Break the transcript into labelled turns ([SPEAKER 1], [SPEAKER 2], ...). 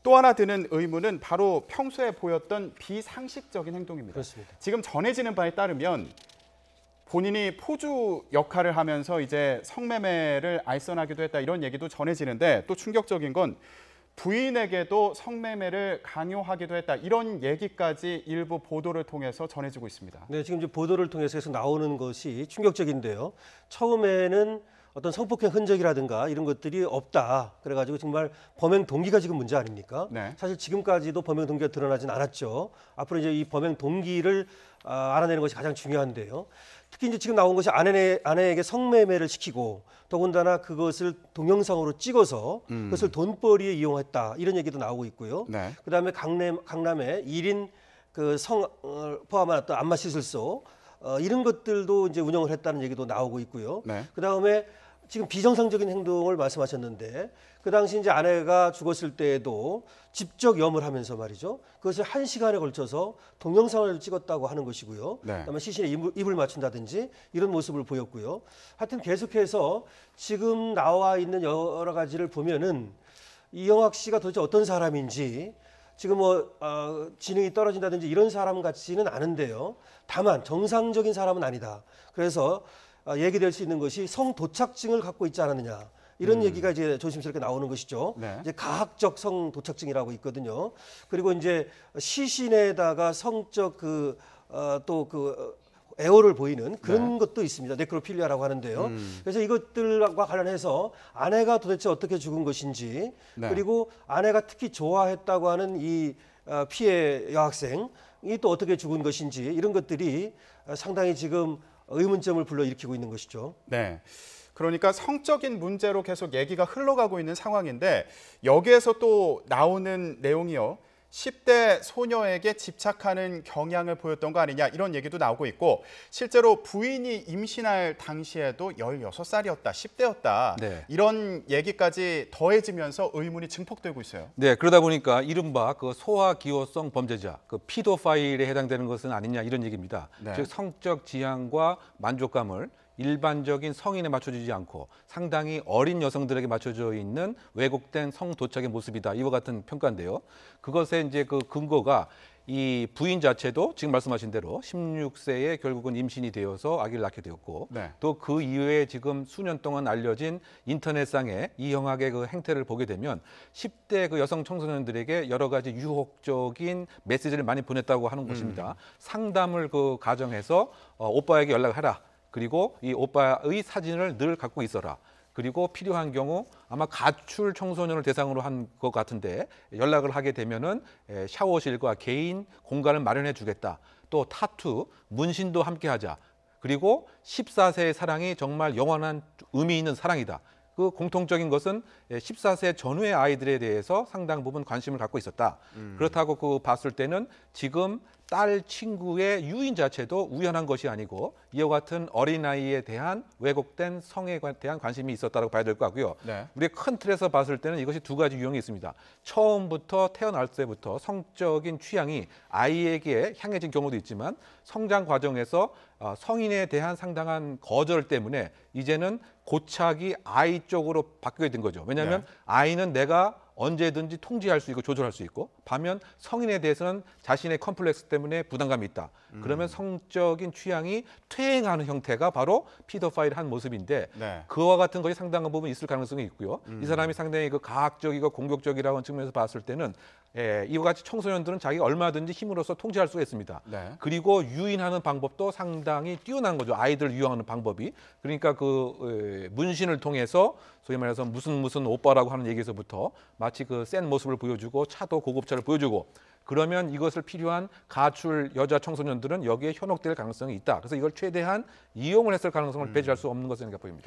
[SPEAKER 1] 또 하나 드는 의문은 바로 평소에 보였던 비상식적인 행동입니다.
[SPEAKER 2] 그렇습니다.
[SPEAKER 1] 지금 전해지는 바에 따르면 본인이 포주 역할을 하면서 이제 성매매를 알선하기도 했다 이런 얘기도 전해지는데 또 충격적인 건 부인에게도 성매매를 강요하기도 했다 이런 얘기까지 일부 보도를 통해서 전해지고 있습니다.
[SPEAKER 2] 네, 지금 이제 보도를 통해서 계속 나오는 것이 충격적인데요. 처음에는 어떤 성폭행 흔적이라든가 이런 것들이 없다. 그래가지고 정말 범행 동기가 지금 문제 아닙니까?
[SPEAKER 1] 네.
[SPEAKER 2] 사실 지금까지도 범행 동기가 드러나진 않았죠. 앞으로 이제 이 범행 동기를 알아내는 것이 가장 중요한데요. 특히 이제 지금 나온 것이 아내에게 성매매를 시키고 더군다나 그것을 동영상으로 찍어서 그것을 돈벌이에 이용했다 이런 얘기도 나오고 있고요.
[SPEAKER 1] 네.
[SPEAKER 2] 그다음에 강남에 1인 그 성 포함한 어떤 안마 시술소 이런 것들도 이제 운영을 했다는 얘기도 나오고 있고요.
[SPEAKER 1] 네.
[SPEAKER 2] 그다음에 지금 비정상적인 행동을 말씀하셨는데 그 당시 이제 아내가 죽었을 때에도 직접 염을 하면서 말이죠. 그것을 1시간에 걸쳐서 동영상을 찍었다고 하는 것이고요.
[SPEAKER 1] 네.
[SPEAKER 2] 그다음에 시신에 입을 맞춘다든지 이런 모습을 보였고요. 하여튼 계속해서 지금 나와 있는 여러 가지를 보면은 이영학 씨가 도대체 어떤 사람인지 지금 지능이 떨어진다든지 이런 사람 같지는 않은데요. 다만 정상적인 사람은 아니다. 그래서 얘기될 수 있는 것이 성도착증을 갖고 있지 않았느냐. 이런 얘기가 이제 조심스럽게 나오는 것이죠.
[SPEAKER 1] 네.
[SPEAKER 2] 이제 가학적 성도착증이라고 있거든요. 그리고 이제 시신에다가 성적 애호를 보이는 그런 것도 있습니다. 네크로필리아라고 하는데요. 그래서 이것들과 관련해서 아내가 도대체 어떻게 죽은 것인지
[SPEAKER 1] 네.
[SPEAKER 2] 그리고 아내가 특히 좋아했다고 하는 이 피해 여학생이 또 어떻게 죽은 것인지 이런 것들이 상당히 지금 의문점을 불러일으키고 있는 것이죠.
[SPEAKER 1] 네. 그러니까 성적인 문제로 계속 얘기가 흘러가고 있는 상황인데 여기에서 또 나오는 내용이요. 10대 소녀에게 집착하는 경향을 보였던 거 아니냐 이런 얘기도 나오고 있고 실제로 부인이 임신할 당시에도 16살이었다, 10대였다
[SPEAKER 3] 네.
[SPEAKER 1] 이런 얘기까지 더해지면서 의문이 증폭되고 있어요.
[SPEAKER 3] 네, 그러다 보니까 이른바 그 소아기호성 범죄자, 그 피도파일에 해당되는 것은 아니냐 이런 얘기입니다.
[SPEAKER 1] 네.
[SPEAKER 3] 즉 성적 지향과 만족감을 일반적인 성인에 맞춰주지 않고 상당히 어린 여성들에게 맞춰져 있는 왜곡된 성도착의 모습이다. 이와 같은 평가인데요. 그것의 이제 그 근거가 이 부인 자체도 지금 말씀하신 대로 16세에 결국은 임신이 되어서 아기를 낳게 되었고
[SPEAKER 1] 네.
[SPEAKER 3] 또 그 이후에 지금 수년 동안 알려진 인터넷상의 이형학의 그 행태를 보게 되면 10대 그 여성 청소년들에게 여러 가지 유혹적인 메시지를 많이 보냈다고 하는 것입니다. 상담을 그 가정해서 오빠에게 연락하라. 그리고 이 오빠의 사진을 늘 갖고 있어라. 그리고 필요한 경우 아마 가출 청소년을 대상으로 한 것 같은데 연락을 하게 되면은 샤워실과 개인 공간을 마련해 주겠다. 또 타투, 문신도 함께 하자. 그리고 14세의 사랑이 정말 영원한 의미 있는 사랑이다. 그 공통적인 것은 14세 전후의 아이들에 대해서 상당 부분 관심을 갖고 있었다. 그렇다고 그 봤을 때는 지금 딸 친구의 유인 자체도 우연한 것이 아니고 이와 같은 어린아이에 대한 왜곡된 성에 대한 관심이 있었다고 봐야 될 것 같고요.
[SPEAKER 1] 네.
[SPEAKER 3] 우리 큰 틀에서 봤을 때는 이것이 두 가지 유형이 있습니다. 처음부터 태어날 때부터 성적인 취향이 아이에게 향해진 경우도 있지만 성장 과정에서 성인에 대한 상당한 거절 때문에 이제는 고착이 아이 쪽으로 바뀌게 된 거죠. 왜냐하면
[SPEAKER 1] 네.
[SPEAKER 3] 아이는 내가 언제든지 통제할 수 있고 조절할 수 있고 반면 성인에 대해서는 자신의 컴플렉스 때문에 부담감이 있다. 그러면 성적인 취향이 퇴행하는 형태가 바로 피더파일의 한 모습인데
[SPEAKER 1] 네.
[SPEAKER 3] 그와 같은 것이 상당한 부분 있을 가능성이 있고요. 이 사람이 상당히 그 가학적이고 공격적이라는 측면에서 봤을 때는 이와 같이 청소년들은 자기가 얼마든지 힘으로써 통제할 수가 있습니다.
[SPEAKER 1] 네.
[SPEAKER 3] 그리고 유인하는 방법도 상당히 뛰어난 거죠. 아이들 유형하는 방법이. 그러니까 그 문신을 통해서 소위 말해서 무슨 오빠라고 하는 얘기에서부터 마치 그 센 모습을 보여주고 차도 고급차를 보여주고 그러면 이것을 필요한 가출 여자 청소년들은 여기에 현혹될 가능성이 있다. 그래서 이걸 최대한 이용을 했을 가능성을 배제할 수 없는 것으로 보입니다.